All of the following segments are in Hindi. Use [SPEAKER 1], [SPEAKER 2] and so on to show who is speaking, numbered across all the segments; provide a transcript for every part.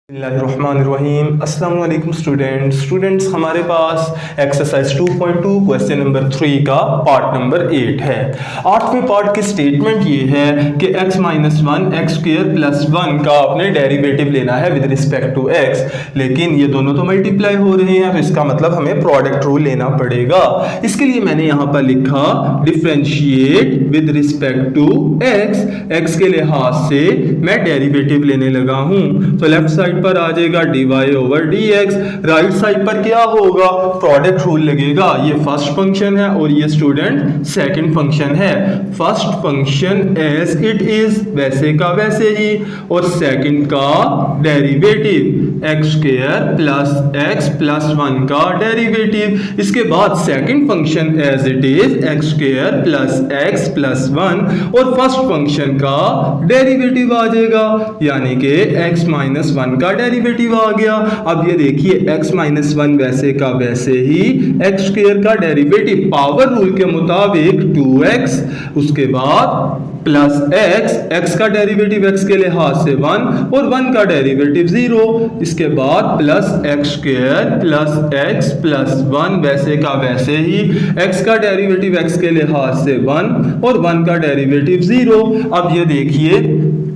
[SPEAKER 1] बिस्मिल्लाहिर्रहमानिर्रहीम। अस्सलाम वालेकुम स्टूडेंट्स हमारे पास एक्सरसाइज 2.2 क्वेश्चन नंबर 3 का पार्ट नंबर 8 है। आठवें पार्ट की स्टेटमेंट ये है कि x minus one x square plus one का आपने डेरिवेटिव लेना है विद रिस्पेक्ट टू x, लेकिन ये दोनों तो मल्टीप्लाई हो रहे हैं तो इसका मतलब हमें प्रोडक्ट रूल लेना पड़ेगा। इसके लिए मैंने यहाँ पर लिखा differentiate with respect to x के लिहाज से मैं डेरिवेटिव लेने लगा हूँ। तो लेफ्ट साइड पर आ जाएगा dy over dx, right side पर क्या होगा, प्रोडक्ट रूल लगेगा। ये फर्स्ट फंक्शन है और ये स्टूडेंट सेकंड फंक्शन है। First function as it is वैसे का वैसे ही, और सेकंड का derivative x square plus x plus one का डेरिवेटिव। इसके बाद second function as it is x square plus x plus one, और फर्स्ट फंक्शन का डेरिवेटिव आ जाएगा, यानी कि एक्स माइनस वन का डेरिवेटिव आ गया। अब ये देखिए x माइनस वन वैसे का वैसे ही, एक्स स्क्वायर का डेरिवेटिव पावर रूल के मुताबिक 2x, उसके बाद प्लस x का डेरिवेटिव x के लिहाज से 1 और 1 का डेरिवेटिव 0, इसके बाद plus x square plus x plus 1 वैसे का वैसे ही, x का डेरिवेटिव x के लिहाज से 1 और 1 का डेरिवेटिव 0। अब ये देखिए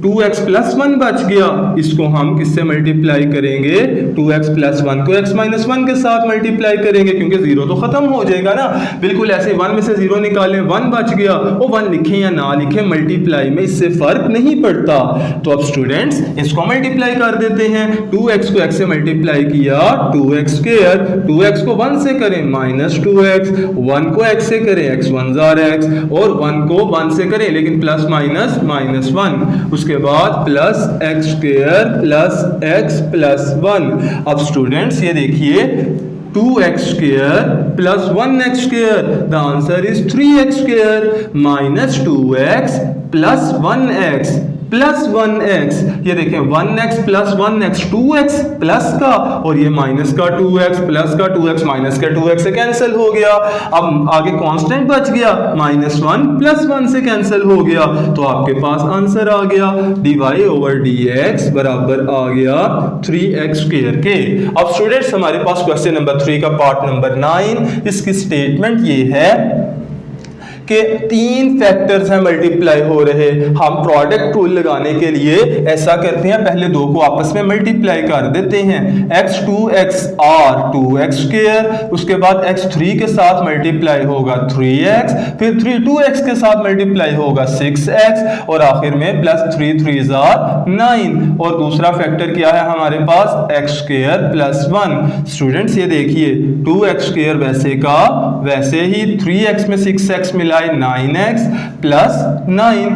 [SPEAKER 1] 2x प्लस 1 बच गया, इसको हम किससे मल्टीप्लाई करेंगे, 2x प्लस 1 को x माइनस 1 के साथ मल्टीप्लाई करेंगे, क्योंकि 0 तो खत्म हो जाएगा ना। बिल्कुल ऐसे 1 में से 0 निकालें, 1 बच गया, वो 1 लिखें या ना लिखें मल्टीप्लाई में इससे फर्क नहीं पड़ता। तो अब स्टूडेंट्स इसको मल्टीप्लाई कर देते हैं। 2x को x से मल्टीप्लाई किया 2x स्क्वायर, 2x को 1 से करें माइनस 2x, 1 को x से करें x 1 जार x, और 1 को 1 से करें लेकिन प्लस माइनस माइनस 1, उसके बाद plus x square plus x plus 1। अब स्टूडेंट्स ये देखिए 2x square plus 1x square, the answer is 3x square minus 2x plus 1x plus 1x। ये देखें 1x plus 1x 2x plus का, और ये माइनस का 2x प्लस का 2x माइनस का 2x से कैंसिल हो गया। अब आगे कांस्टेंट बच गया, माइनस 1 प्लस 1 से कैंसिल हो गया, तो आपके पास आंसर आ गया dy ओवर dx बराबर आ गया 3x स्क्वायर के। अब स्टूडेंट्स हमारे पास क्वेश्चन नंबर 3 का पार्ट नंबर 9, इसकी स्टेटमेंट ये है कि 3 फैक्टर्स हैं मल्टीप्लाई हो रहे। हम प्रोडक्ट रूल लगाने के लिए ऐसा करते हैं, पहले दो को आपस में मल्टीप्लाई कर देते हैं। x2 xr 2x स्क्वायर, उसके बाद x3 के साथ मल्टीप्लाई होगा 3x, फिर 3 2x के साथ मल्टीप्लाई होगा 6x, और आखिर में प्लस 3 3 9। और दूसरा फैक्टर क्या है हमारे पास, x स्क्वायर प्लस 1। स्टूडेंट्स ये देखिए 2x स्क्वायर वैसे का वैसे ही, 3x में 6x मिला 9x प्लस 9।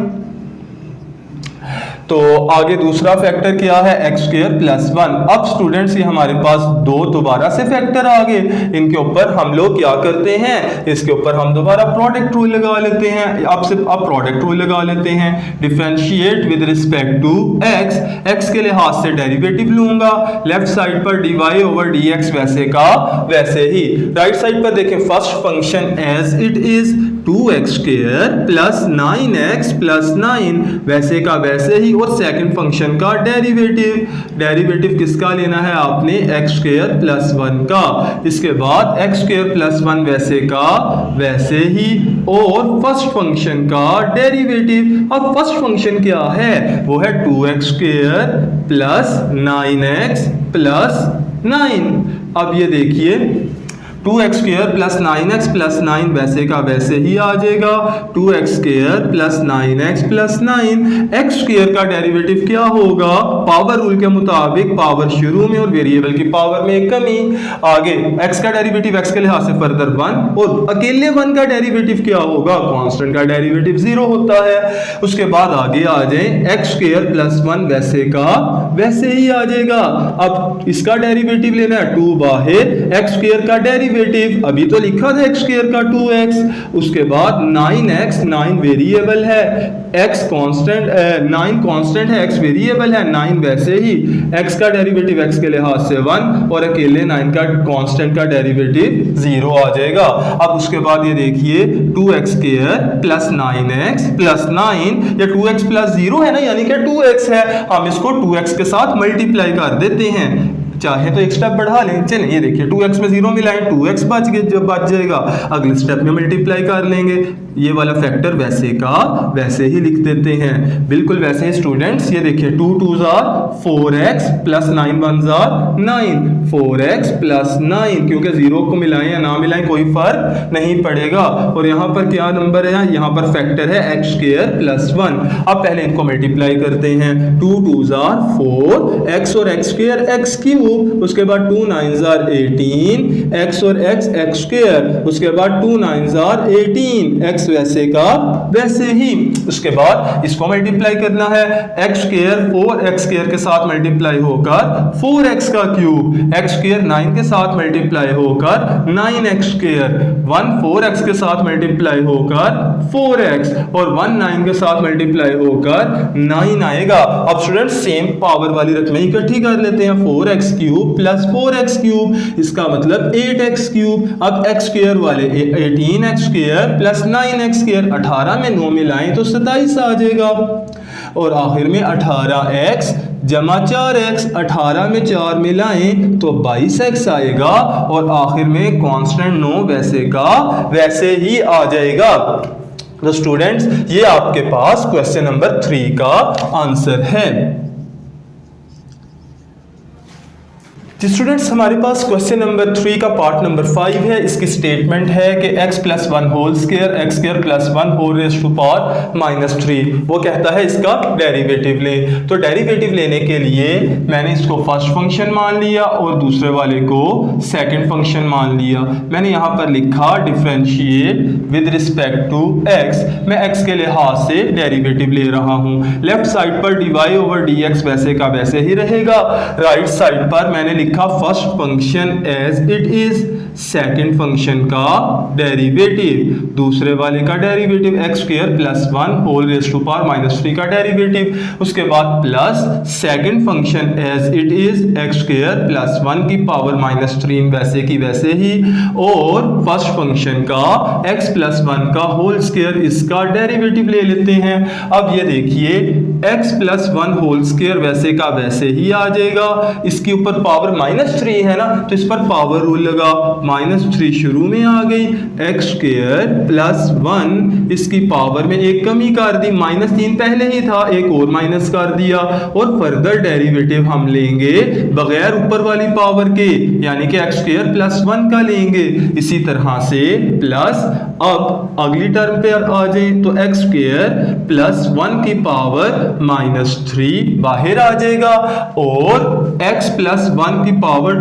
[SPEAKER 1] तो आगे दूसरा फैक्टर क्या है, एक्स स्क्वायर प्लस 1। अब स्टूडेंट्स ये हमारे पास दो दोबारा से फैक्टर आ गए, इनके ऊपर हम लोग क्या करते हैं, इसके ऊपर हम दोबारा प्रोडक्ट रूल लगा लेते हैं। अब प्रोडक्ट रूल लगा लेते हैं। Differentiate with respect to x, x के लिहाज से डेरिवेटिव लूंगा, लेफ्ट साइड पर dy ओवर dx वैसे का वैसे ही, राइट साइड पर देखें first function as it is 2x square plus 9x plus 9 वैसे का वैसे ही, और सेकंड फंक्शन का डेरिवेटिव किसका लेना है आपने, x स्क्वायर प्लस 1 का, इसके बाद x स्क्वायर प्लस 1 वैसे का वैसे ही, और फर्स्ट फंक्शन का डेरिवेटिव। अब फर्स्ट फंक्शन क्या है, वो है 2x square plus 9x plus 9। अब ये देखिए 2x square plus 9x plus 9 वैसे का वैसे ही आ जाएगा, 2x square plus 9x plus 9। x square का डेरिवेटिव क्या होगा, पावर रूल के मुताबिक पावर शुरू में और वेरिएबल की पावर में एक कमी। आगे x का डेरिवेटिव x के लिहाज से फर्दर 1, और अकेले 1 का डेरिवेटिव क्या होगा, कांस्टेंट का डेरिवेटिव 0 होता है। उसके बाद आगे आ जाए x स्क्वायर प्लस 1 वैसे का वैसे ही आ जाएगा। अब इसका डेरिवेटिव लेना है 2 बाहर, x स्क्वायर का डेरिवेटिव अभी तो लिखा था x स्क्वायर का 2x, उसके बाद 9x, 9 वेरिएबल है, x कांस्टेंट 9 कांस्टेंट है, x वेरिएबल है, 9 वैसे ही, x का डेरिवेटिव x के लिहाज से 1, और अकेले 9 का कांस्टेंट का डेरिवेटिव 0 आ जाएगा। अब उसके बाद ये देखिए 2x square plus 9x plus 9, या 2x प्लस 0 है ना, यानी कि 2x है, हम इसको 2x के के साथ मल्टीप्लाई कर देते हैं, चाहे तो एक स्टेप बढ़ा लें। चलें ये देखिए 2x में 0 मिलाएं, 2x बच गए, जब बच जाएगा अगले स्टेप में मल्टीप्लाई कर लेंगे। ये वाला फैक्टर वैसे का वैसे ही लिख देते हैं, बिल्कुल वैसे ही स्टूडेंट्स। ये देखिए 2 2 jar 4x plus 9 1 jar 9, 4x plus 9, क्योंकि 0 को मिलाएं या ना मिलाएं कोई फर्क नहीं पड़ेगा। और यहाँ पर क्या नंबर है, यहाँ पर फैक्टर है x स्क्वायर प्लस 1। अब पहले इनको मल्टीप्लाई करते हैं, 2 2 जार 4, x और x स्क्वायर x क्यूब, उसके बाद 2 9 जार 18, x और x x स्क्वायर, उसके बाद 2 9 जार 18, x वैसे का वैसे ही। उसके बाद इसको मल्टीप्लाई करना है, x स्क्वायर 4x स्क्वायर के साथ मल्टीप्लाई होकर 4x का क्यूब, x स्क्वायर 9 के साथ मल्टीप्लाई होकर 9x स्क्वायर, 1 4x के साथ मल्टीप्लाई होकर 4x और 1 9 के साथ मल्टीप्लाई होकर 9 आएगा। अब स्टूडेंट्स सेम पावर वाली रकमें इकट्ठी कर लेते हैं, 4x cube plus 4x cube, इसका मतलब 8x क्यूब। अब x स्क्वायर वाले 18x square plus 9x square, 18 में 9 मिलाएं तो 27 आ जाएगा। और आखिर में 18x जमा 4x, 18 में 4 मिलाएं तो 22x आएगा। और आखिर में कांस्टेंट 9 वैसे का वैसे ही आ जाएगा। तो स्टूडेंट्स ये आपके पास क्वेश्चन नंबर 3 का आंसर है। स्टूडेंट्स हमारे पास क्वेश्चन नंबर 3 का पार्ट नंबर 5 है। इसकी स्टेटमेंट है कि x plus 1 whole square, x square plus 1 whole raise to power minus 3। वो कहता है इसका डेरिवेटिव ले। तो डेरिवेटिव लेने के लिए मैंने इसको फर्स्ट फंक्शन मान लिया और दूसरे वाले को सेकंड फंक्शन मान लिया। मैंने यहाँ पर लिखा differentiate with respect to x। मैं x के लिहाज से डेरिवेटिव ले रहा हूँ। लेफ्ट साइड पर dy ओवर dx वैसे का वैसे ही रहेगा। राइट साइड पर मैंने लिखा first function as it is, second function का डेरिवेटिव, दूसरे वाले का derivative x square plus 1 whole raise to power minus 3 का डेरिवेटिव, उसके बाद plus second function as it is x square plus 1 की पावर माइनस 3 वैसे की वैसे ही, और फर्स्ट फंक्शन का x प्लस 1 का होल स्क्वायर, इसका डेरिवेटिव ले लेते हैं। अब ये देखिए x प्लस 1 होल स्क्वायर वैसे का वैसे ही आ जाएगा। इसके ऊपर पावर माइनस 3 है ना, तो इस पर पावर रूल लगा, माइनस 3 शुरू में आ गई, x स्क्वायर प्लस 1 इसकी पावर में एक कमी कर दी, माइनस 3 पहले ही था, एक और माइनस कर दिया, और फर्दर डेरिवेटिव हम लेंगे बगैर ऊपर वाली पावर के, यानी कि x स्क्वायर प्लस 1 का लेंगे। इसी तरह से प्लस, अब अगली टर्म पे आ जाए तो x स्क्वायर प्लस 1 की पावर माइनस 3 बाहर आ जाएगा, और x प्लस 1 की पावर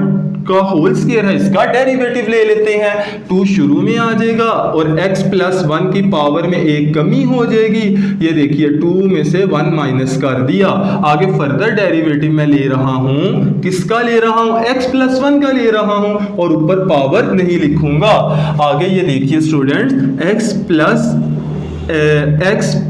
[SPEAKER 1] का होल स्क्वायर है, इसका डेरिवेटिव ले लेते हैं। 2 शुरू में आ जाएगा और x प्लस 1 की पावर में एक कमी हो जाएगी। ये देखिए 2 में से 1 माइनस कर दिया। आगे फर्दर डेरिवेटिव मैं ले रहा हूं, किसका ले रहा हूं, x प्लस 1 का ले रहा हूं, और ऊपर पावर नहीं लिखूंगा। आगे ये देखिए स्टूडेंट्स, x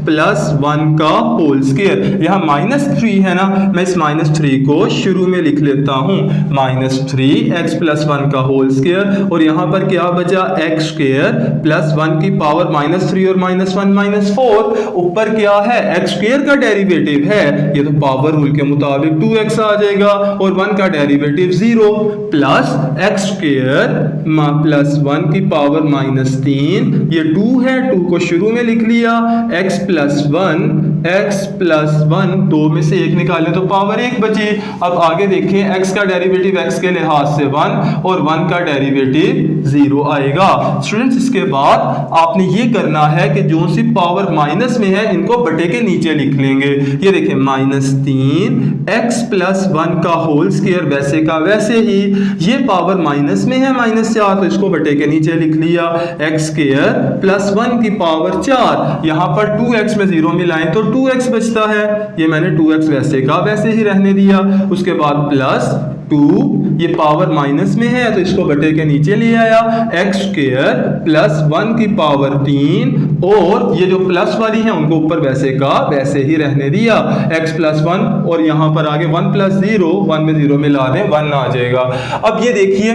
[SPEAKER 1] प्लस 1 का होल स्क्वायर, यहाँ माइनस 3 है ना, मैं इस माइनस 3 को शुरू में लिख लेता हूँ, माइनस 3 x प्लस 1 का होल स्क्वायर, और यहाँ पर क्या बचा, x स्क्वायर प्लस 1 की पावर माइनस 3 और माइनस 1 माइनस 4, ऊपर क्या है, x स्क्वायर का डेरिवेटिव है, ये तो पावर रूल के मुताबिक 2x आ जाएगा, और 1 का derivative 0, plus x square plus 1 की पावर माइनस 3, ये 2 है, 2 को शुरू में लिख लिया, x प्लस 1 2 में से 1 निकाले तो पावर 1 बची। अब आगे देखें, x का डेरिवेटिव x के लिहाज से 1 और 1 का डेरिवेटिव 0 आएगा। स्टूडेंट्स इसके बाद आपने ये करना है कि जो सी पावर माइनस में है इनको बटे के नीचे लिख लेंगे। ये देखें माइनस 3 x प्लस 1 का होल स्क्वायर वैसे का वैसे ही, ये पावर माइनस में है माइनस 4, तो इसको बटे के नीचे लिख लिया, x स्क्वायर प्लस 1 की पावर 4, यहाँ पर 2x में 0 मिलाएं तो 2x बचता है, ये मैंने 2x वैसे का वैसे ही रहने दिया। उसके बाद प्लस 2, ये पावर माइनस में है तो इसको बटे के नीचे ले आया, x स्क्वायर प्लस 1 की पावर 3, और ये जो प्लस वाली है उनको ऊपर वैसे का वैसे ही रहने दिया, x प्लस 1, और यहाँ पर आगे 1 प्लस 0, 1 में 0 मिला दें 1 आ जाएगा। अब ये देखिए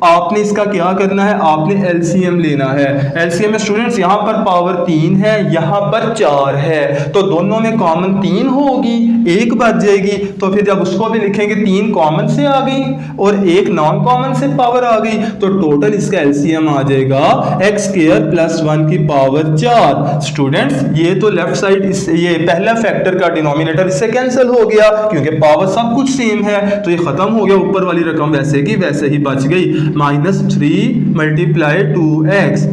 [SPEAKER 1] आपने इसका क्या करना है, आपने एलसीएम लेना है। एलसीएम में स्टूडेंट्स यहाँ पर पावर 3 है, यहाँ पर 4 है, तो दोनों में कॉमन 3 होगी, एक बच जाएगी। तो फिर जब उसको भी लिखेंगे 3 कॉमन से आ गई और एक नॉन कॉमन से पावर आ गई, तो टोटल इसका एलसीएम आ जाएगा एक्स स्क्वायर प्लस 1 की पावर 4। स्टूडेंट्स ये तो लेफ्ट साइड ये पहला फैक्टर का डिनोमिनेटर इससे कैंसिल हो गया क्योंकि पावर सब कुछ सेम है, तो ये खत्म हो गया, ऊपर वाली रकम वैसे की वैसे ही बच गई। -3 मल्टीप्लाई 2x,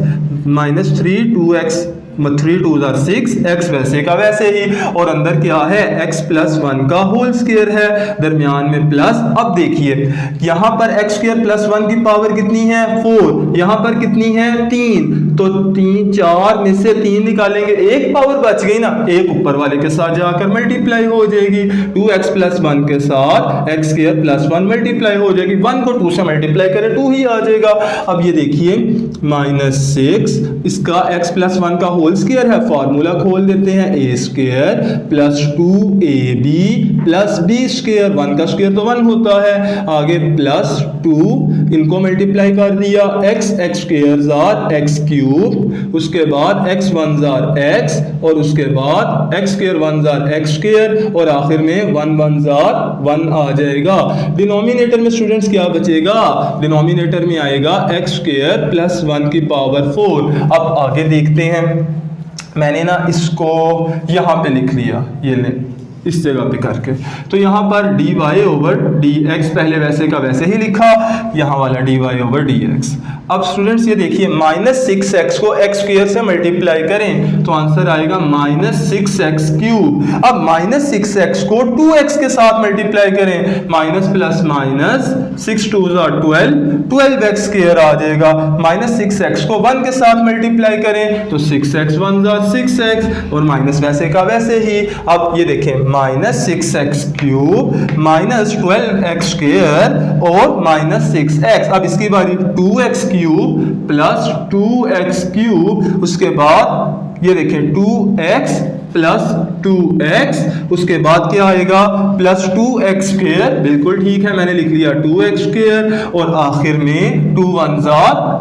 [SPEAKER 1] -3 2x, 3 2 6, x वैसे का वैसे ही, और अंदर क्या है x प्लस 1 का होल स्क्वायर है, दरमियान में प्लस। अब देखिए यहाँ पर x स्क्वायर प्लस 1 की पावर कितनी है 4, यहाँ पर कितनी है 3, तो 3 4 में से 3 निकालेंगे, एक पावर बच गई ना, एक ऊपर वाले के साथ जाकर मल्टीप्लाई हो जाएगी, 2x प्लस 1 के साथ x स्क्वायर प्लस 1 मल्टीप्लाई हो जाएगी, 1 को 2 से मल्टीप्लाई करें 2 ही आ जाएगा। अब ये देखिए -6 इसका x प्लस 1 का होल स्क्वायर है, फार्मूला खोल देते हैं, a square plus 2ab plus b square, 1 का स्क्वायर तो 1 होता है, आगे प्लस 2, इनको मल्टीप्लाई कर दिया, x square jar x cube, उसके बाद x 1 जार x, और उसके बाद x square 1 jar x square, और आखिर में 1 1 जार 1 आ जाएगा। डिनोमिनेटर में स्टूडेंट्स क्या बचेगा, डिनोमिनेटर में आएगा x स्क्वायर प्लस 1 की पावर 4। अब आगे देखते हैं, मैंने ना इसको यहाँ पे लिख लिया, ये ले इस जगह पे करके, तो यहाँ पर dy ओवर dx पहले वैसे का वैसे ही लिखा, यहाँ वाला dy ओवर dx। अब स्टूडेंट्स ये देखिए -6x को x स्क्वायर से मल्टीप्लाई करें तो आंसर आएगा -6x क्यूब। अब -6x को 2x के साथ मल्टीप्लाई करें, minus plus minus 6 2 12, 12x square आ जाएगा। -6x को 1 के साथ मल्टीप्लाई करें तो 6x 1 6x, और माइनस वैसे का वैसे ही। अब ये देखें -6x क्यूब -12x स्क्वायर और -6x। अब इसकी बारी 2x cube plus 2x cube, उसके बाद ये देखें 2x प्लस 2x, उसके बाद क्या आएगा प्लस 2x स्क्वायर, बिल्कुल ठीक है मैंने लिख लिया 2x स्क्वायर, और आखिर में 2 1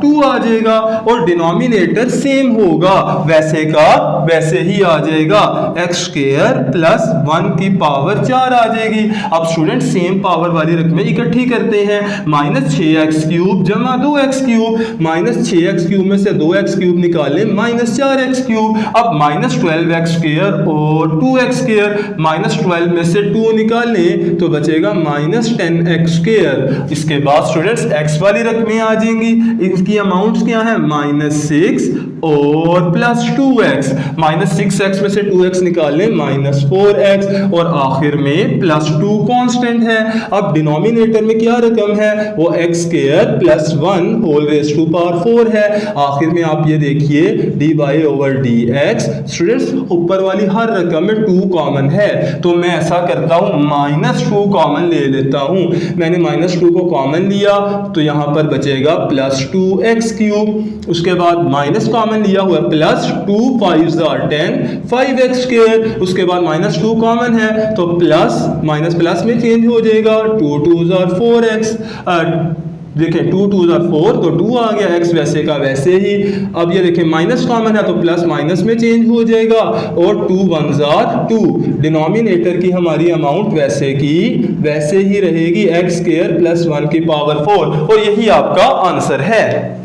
[SPEAKER 1] 2 आ जाएगा, और डिनोमिनेटर सेम होगा, वैसे का वैसे ही आ जाएगा, x स्क्वायर प्लस 1 की पावर 4 आ जाएगी। अब स्टूडेंट सेम पावर वाली रकमें इकट्ठी करते हैं, -6x क्यूब जमा 2x क्यूब, -6x क्यूब में से 2x क्यूब निकालें -4x क्यूब। अब -12x स्क्वायर और 2x स्क्वायर, -12 में से 2 निकालें तो बचेगा -10x स्क्वायर। इसके बाद स्टूडेंट्स x वाली रकमें आ जाएंगी, इनकी अमाउंट्स क्या है -6 और प्लस 2x, -6x में से 2x निकालें -4x, और आखिर में प्लस 2 कांस्टेंट है। अब डिनोमिनेटर में क्या रकम है, वो x square plus 1 whole raise to power 4 है। आखिर में आप ये देखिए dy ओवर dx। स्टूडेंट्स ऊपर वाली हर रकम में 2 कॉमन है, तो मैं ऐसा करता हूं -2 कॉमन ले लेता हूं। मैंने -2 को कॉमन लिया तो यहां पर बचेगा प्लस 2x क्यूब, उसके बाद माइनस कॉमन लिया हुआ प्लस 2 5 10 5x स्क्वायर, उसके बाद -2 कॉमन है तो प्लस माइनस प्लस में चेंज हो जाएगा 2 2 4x। देखें 2 2 4 तो 2 आ गया, x वैसे का वैसे ही। अब ये देखें माइनस कॉमन है तो प्लस माइनस में चेंज हो जाएगा, और 2 1 2। डिनोमिनेटर की हमारी अमाउंट वैसे की वैसे ही रहेगी, x स्क्वायर प्लस 1 की पावर 4, और यही आपका आंसर है।